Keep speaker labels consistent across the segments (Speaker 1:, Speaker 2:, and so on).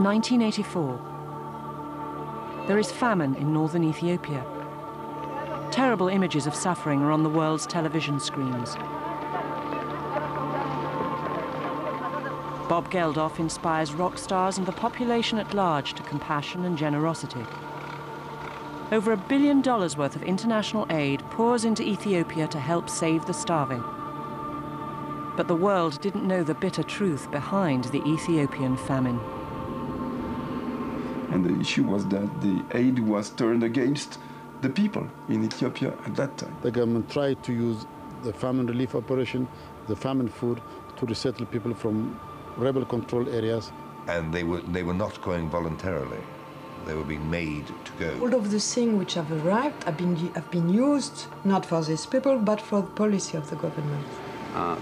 Speaker 1: 1984. There is famine in northern Ethiopia. Terrible images of suffering are on the world's television screens. Bob Geldof inspires rock stars and the population at large to compassion and generosity. Over $1 billion worth of international aid pours into Ethiopia to help save the starving. But the world didn't know the bitter truth behind the Ethiopian famine.
Speaker 2: And the issue was that the aid was turned against the people in Ethiopia at that time.
Speaker 3: The government tried to use the famine relief operation, the famine food, to resettle people from rebel-controlled areas.
Speaker 4: And they were not going voluntarily. They were being made to go.
Speaker 5: All of the things which have arrived have been used not for these people, but for the policy of the government.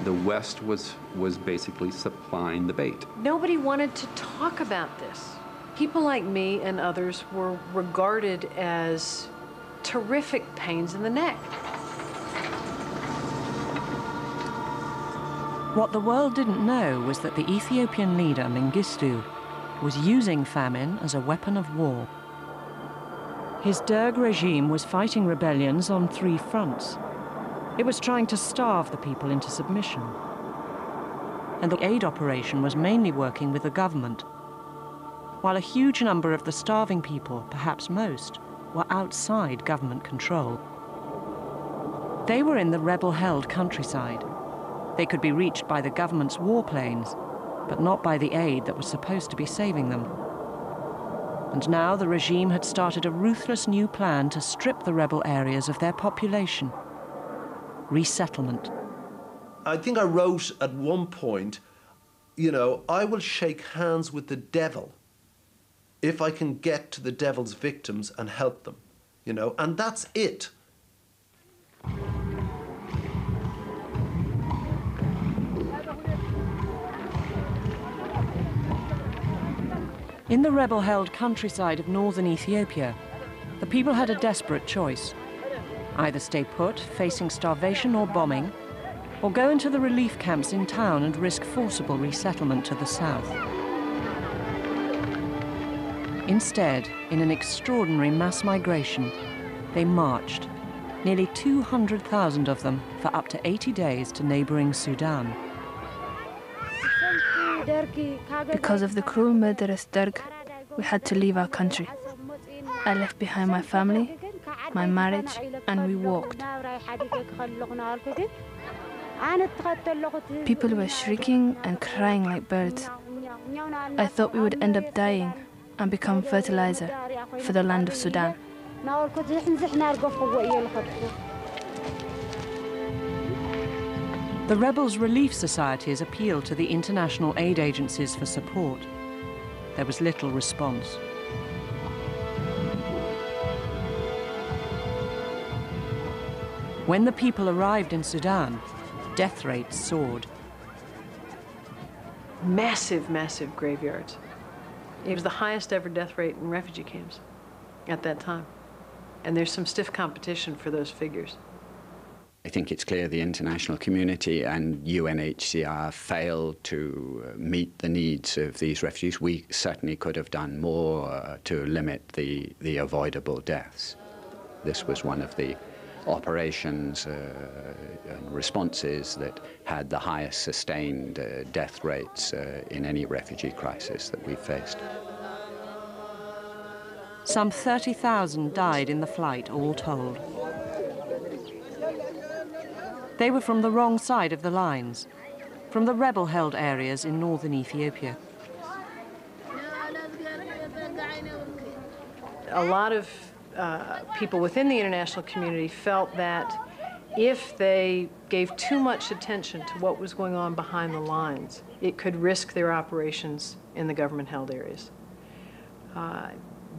Speaker 6: The West was basically supplying the bait.
Speaker 7: Nobody wanted to talk about this. People like me and others were regarded as terrific pains in the neck.
Speaker 1: What the world didn't know was that the Ethiopian leader, Mengistu, was using famine as a weapon of war. His Derg regime was fighting rebellions on 3 fronts. It was trying to starve the people into submission. And the aid operation was mainly working with the government, while a huge number of the starving people, perhaps most, were outside government control. They were in the rebel-held countryside. They could be reached by the government's warplanes, but not by the aid that was supposed to be saving them. And now the regime had started a ruthless new plan to strip the rebel areas of their population. Resettlement.
Speaker 8: I think I wrote at one point, you know, I will shake hands with the devil if I can get to the devil's victims and help them, you know, and that's it.
Speaker 1: In the rebel-held countryside of northern Ethiopia, the people had a desperate choice. Either stay put, facing starvation or bombing, or go into the relief camps in town and risk forcible resettlement to the south. Instead, in an extraordinary mass migration, they marched, nearly 200,000 of them, for up to 80 days to neighboring Sudan.
Speaker 9: Because of the cruel murderous Derg, we had to leave our country. I left behind my family, my marriage, and we walked. People were shrieking and crying like birds. I thought we would end up dying and become fertilizer for the land of Sudan.
Speaker 1: The rebels' relief societies appealed to the international aid agencies for support. There was little response. When the people arrived in Sudan, death rates soared.
Speaker 7: Massive, massive graveyards. It was the highest ever death rate in refugee camps at that time. And there's some stiff competition for those figures.
Speaker 6: I think it's clear the international community and UNHCR failed to meet the needs of these refugees. We certainly could have done more to limit the avoidable deaths. This was one of the operations and responses that had the highest sustained death rates in any refugee crisis that we've faced.
Speaker 1: Some 30,000 died in the flight, all told. They were from the wrong side of the lines, from the rebel-held areas in northern Ethiopia.
Speaker 7: A lot of people within the international community felt that if they gave too much attention to what was going on behind the lines, it could risk their operations in the government-held areas.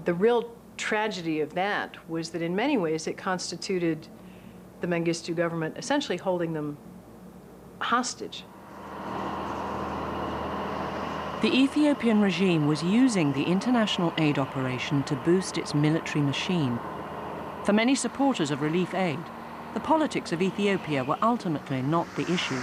Speaker 7: The real tragedy of that was that in many ways it constituted the Mengistu government essentially holding them hostage.
Speaker 1: The Ethiopian regime was using the international aid operation to boost its military machine. For many supporters of relief aid, the politics of Ethiopia were ultimately not the issue.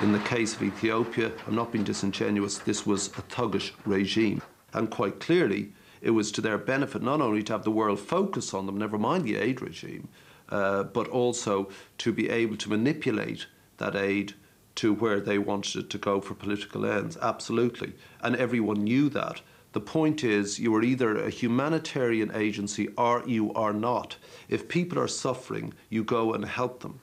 Speaker 8: In the case of Ethiopia, I'm not being disingenuous, this was a thuggish regime. And quite clearly, it was to their benefit not only to have the world focus on them, never mind the aid regime, but also to be able to manipulate that aid to where they wanted it to go for political ends. Absolutely. And everyone knew that. The point is, you are either a humanitarian agency or you are not. If people are suffering, you go and help them.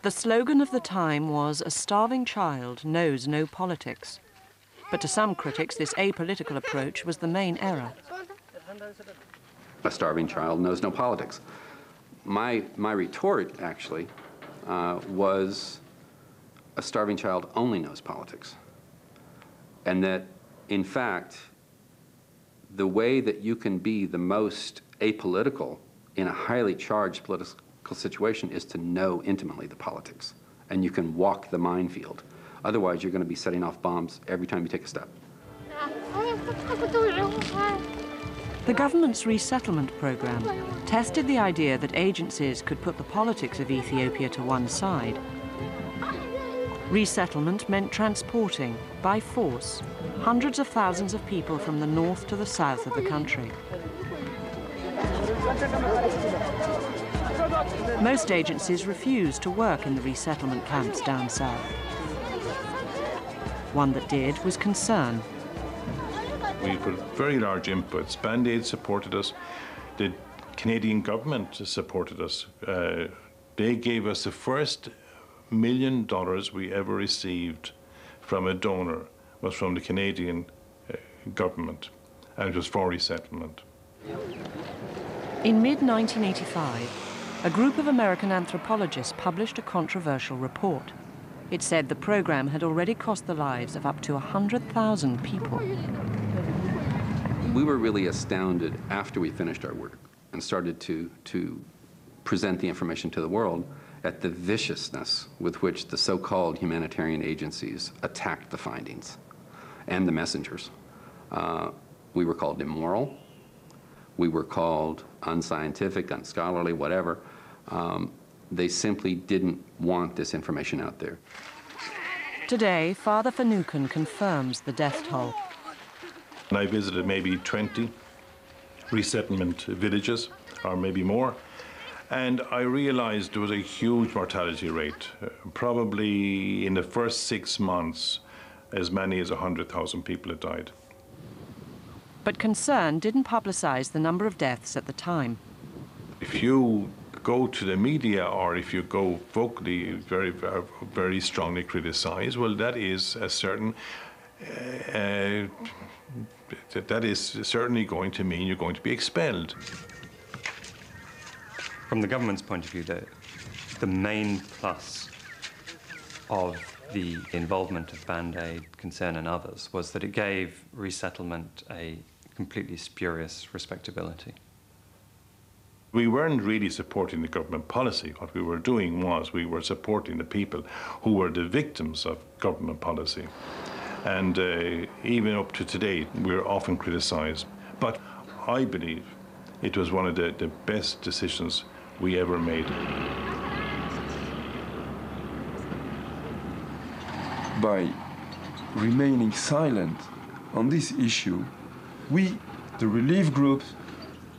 Speaker 1: The slogan of the time was, "A starving child knows no politics." But to some critics, this apolitical approach was the main error.
Speaker 10: A starving child knows no politics. My retort, actually, was a starving child only knows politics. And that, in fact, the way that you can be the most apolitical in a highly charged political situation is to know intimately the politics. And you can walk the minefield. Otherwise, you're going to be setting off bombs every time you take a step.
Speaker 1: The government's resettlement program tested the idea that agencies could put the politics of Ethiopia to one side. Resettlement meant transporting, by force, hundreds of thousands of people from the north to the south of the country. Most agencies refused to work in the resettlement camps down south. One that did was Concern.
Speaker 11: We put very large inputs. Band-Aid supported us. The Canadian government supported us. They gave us the first $1 million we ever received from a donor was from the Canadian government, and it was for resettlement.
Speaker 1: In mid-1985, a group of American anthropologists published a controversial report. It said the program had already cost the lives of up to 100,000 people.
Speaker 10: We were really astounded after we finished our work and started to present the information to the world at the viciousness with which the so-called humanitarian agencies attacked the findings and the messengers. We were called immoral. We were called unscientific, unscholarly, whatever. They simply didn't want this information out there.
Speaker 1: Today, Father Finucane confirms the death toll.
Speaker 11: And I visited maybe 20 resettlement villages, or maybe more, and I realized there was a huge mortality rate. Probably in the first 6 months, as many as 100,000 people had died.
Speaker 1: But Concern didn't publicize the number of deaths at the time.
Speaker 11: If you go to the media or if you go vocally very, very, very strongly criticize, well, that is a certain, that is certainly going to mean you're going to be expelled.
Speaker 12: From the government's point of view, the main plus of the involvement of Band-Aid, Concern and others was that it gave resettlement a completely spurious respectability.
Speaker 11: We weren't really supporting the government policy. What we were doing was we were supporting the people who were the victims of government policy. And even up to today, we're often criticized. But I believe it was one of the best decisions we ever made.
Speaker 2: By remaining silent on this issue, we, the relief groups,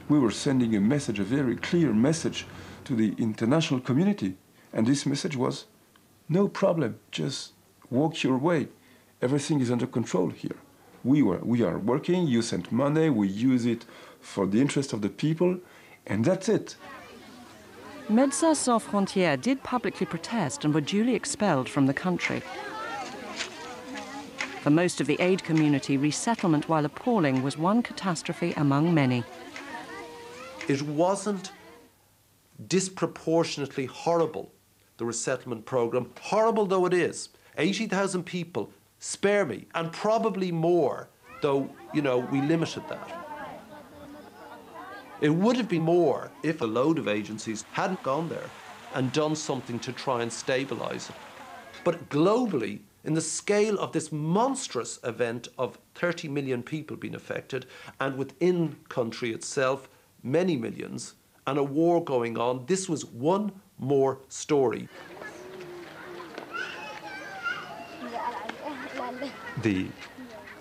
Speaker 2: we were sending a message, a very clear message to the international community. And this message was, no problem, just walk your way. Everything is under control here. We are working, you send money, we use it for the interest of the people, and that's it.
Speaker 1: Médecins Sans Frontières did publicly protest and were duly expelled from the country. For most of the aid community, resettlement, while appalling, was one catastrophe among many.
Speaker 8: It wasn't disproportionately horrible, the resettlement program, horrible though it is. 80,000 people, spare me, and probably more, though, you know, we limited that. It would have been more if a load of agencies hadn't gone there and done something to try and stabilise it. But globally, in the scale of this monstrous event of 30 million people being affected, and within country itself, many millions, and a war going on, this was one more story.
Speaker 12: the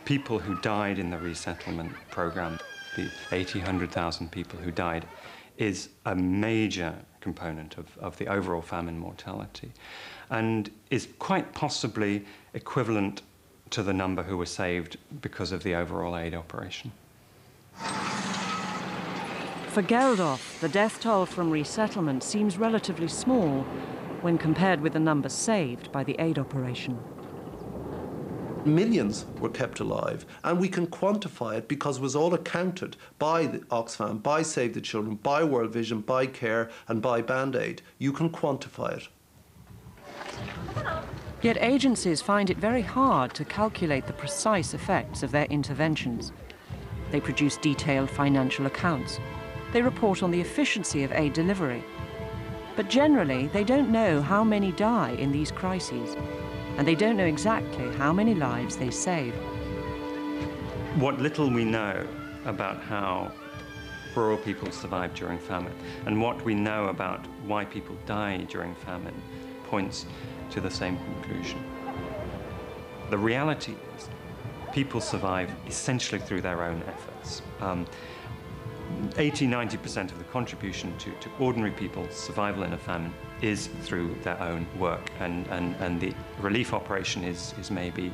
Speaker 12: people who died in the resettlement program, the 100,000 people who died, is a major component of the overall famine mortality, and is quite possibly equivalent to the number who were saved because of the overall aid operation.
Speaker 1: For Geldof, the death toll from resettlement seems relatively small when compared with the numbers saved by the aid operation.
Speaker 8: Millions were kept alive, and we can quantify it because it was all accounted by the Oxfam, by Save the Children, by World Vision, by CARE and by Band-Aid. You can quantify it.
Speaker 1: Yet agencies find it very hard to calculate the precise effects of their interventions. They produce detailed financial accounts. They report on the efficiency of aid delivery. But generally, they don't know how many die in these crises, and they don't know exactly how many lives they save.
Speaker 12: What little we know about how rural people survive during famine, and what we know about why people die during famine, points to the same conclusion. The reality is, people survive essentially through their own efforts. 80–90% of the contribution to ordinary people's survival in a famine is through their own work, and the relief operation is maybe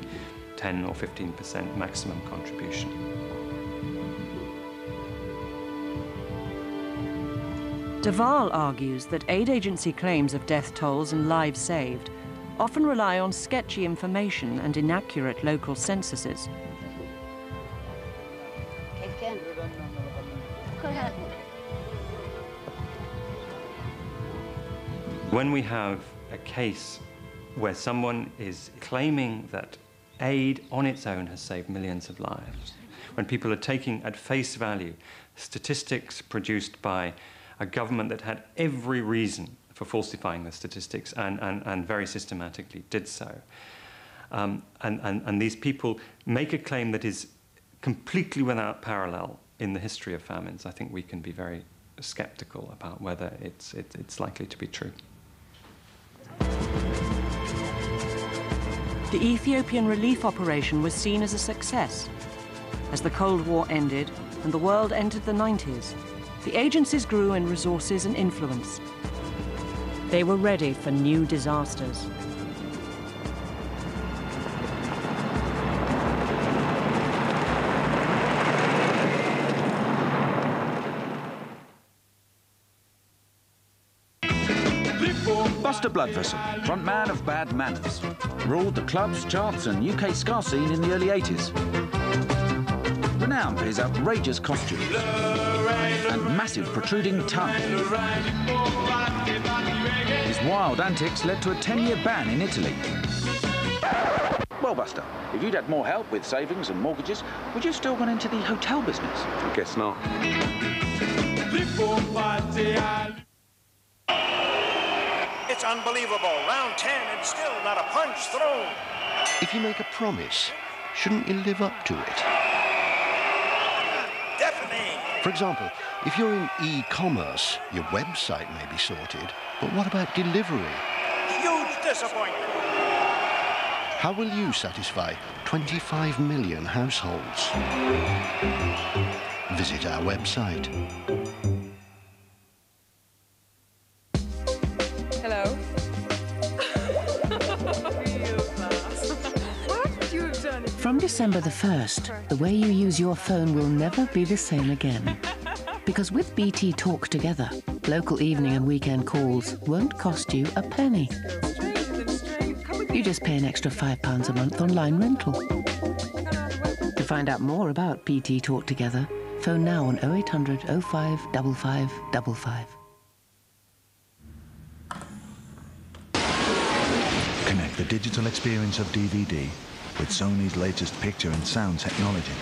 Speaker 12: 10 or 15% maximum contribution.
Speaker 1: Deval argues that aid agency claims of death tolls and lives saved often rely on sketchy information and inaccurate local censuses.
Speaker 12: When we have a case where someone is claiming that aid on its own has saved millions of lives, when people are taking at face value statistics produced by a government that had every reason for falsifying the statistics and very systematically did so, and these people make a claim that is completely without parallel in the history of famines, I think we can be very skeptical about whether it's likely to be true.
Speaker 1: The Ethiopian relief operation was seen as a success. As the Cold War ended and the world entered the 90s, the agencies grew in resources and influence. They were ready for new disasters.
Speaker 13: Buster Bloodvessel, frontman of Bad Manners, ruled the clubs, charts and UK ska scene in the early 80s. Renowned for his outrageous costumes and massive protruding tongue. His wild antics led to a 10-year ban in Italy. Well, Buster, if you'd had more help with savings and mortgages, would you have still gone into the hotel business?
Speaker 10: I guess not.
Speaker 14: It's unbelievable. Round 10 and still not a punch thrown.
Speaker 15: If you make a promise, shouldn't you live up to it?
Speaker 14: Definitely.
Speaker 15: For example, if you're in e-commerce, your website may be sorted, but what about delivery?
Speaker 14: Huge disappointment.
Speaker 15: How will you satisfy 25 million households? Visit our website.
Speaker 16: Hello.
Speaker 17: From December the 1st, the way you use your phone will never be the same again. Because with BT Talk Together, local evening and weekend calls won't cost you a penny. You just pay an extra £5 a month on line rental. To find out more about BT Talk Together, phone now on 0800 05 5555.
Speaker 18: Connect the digital experience of DVD with Sony's latest picture and sound technology.